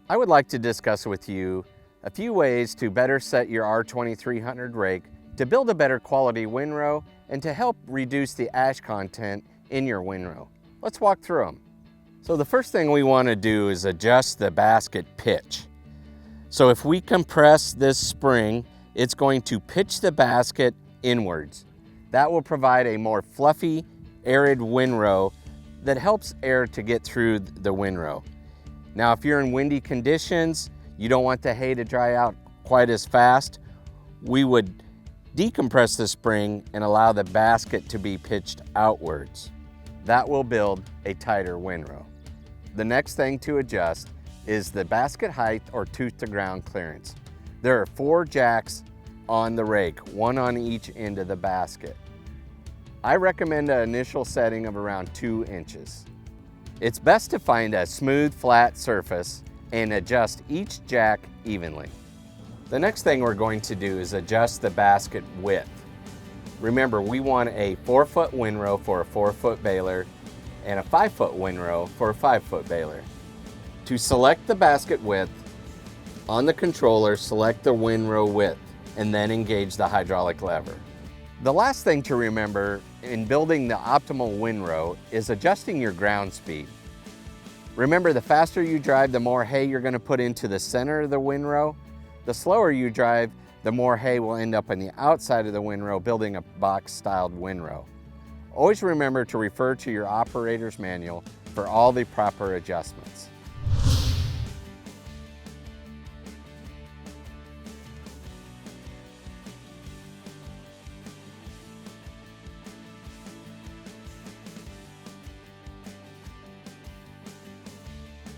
I would like to discuss with you a few ways to better set your R2300 rake to build a better quality windrow and to help reduce the ash content in your windrow. Let's walk through them. So the first thing we want to do is adjust the basket pitch. So if we compress this spring, it's going to pitch the basket inwards. That will provide a more fluffy, arid windrow that helps air to get through the windrow. Now, if you're in windy conditions, you don't want the hay to dry out quite as fast, we would decompress the spring and allow the basket to be pitched outwards. That will build a tighter windrow. The next thing to adjust is the basket height or tooth to ground clearance. There are 4 jacks on the rake, 1 on each end of the basket. I recommend an initial setting of around 2 inches. It's best to find a smooth, flat surface and adjust each jack evenly. The next thing we're going to do is adjust the basket width. Remember, we want a 4-foot windrow for a 4-foot baler and a 5-foot windrow for a 5-foot baler. To select the basket width, on the controller, select the windrow width and then engage the hydraulic lever. The last thing to remember in building the optimal windrow is adjusting your ground speed. Remember, the faster you drive, the more hay you're going to put into the center of the windrow. The slower you drive, the more hay will end up on the outside of the windrow, building a box-styled windrow. Always remember to refer to your operator's manual for all the proper adjustments.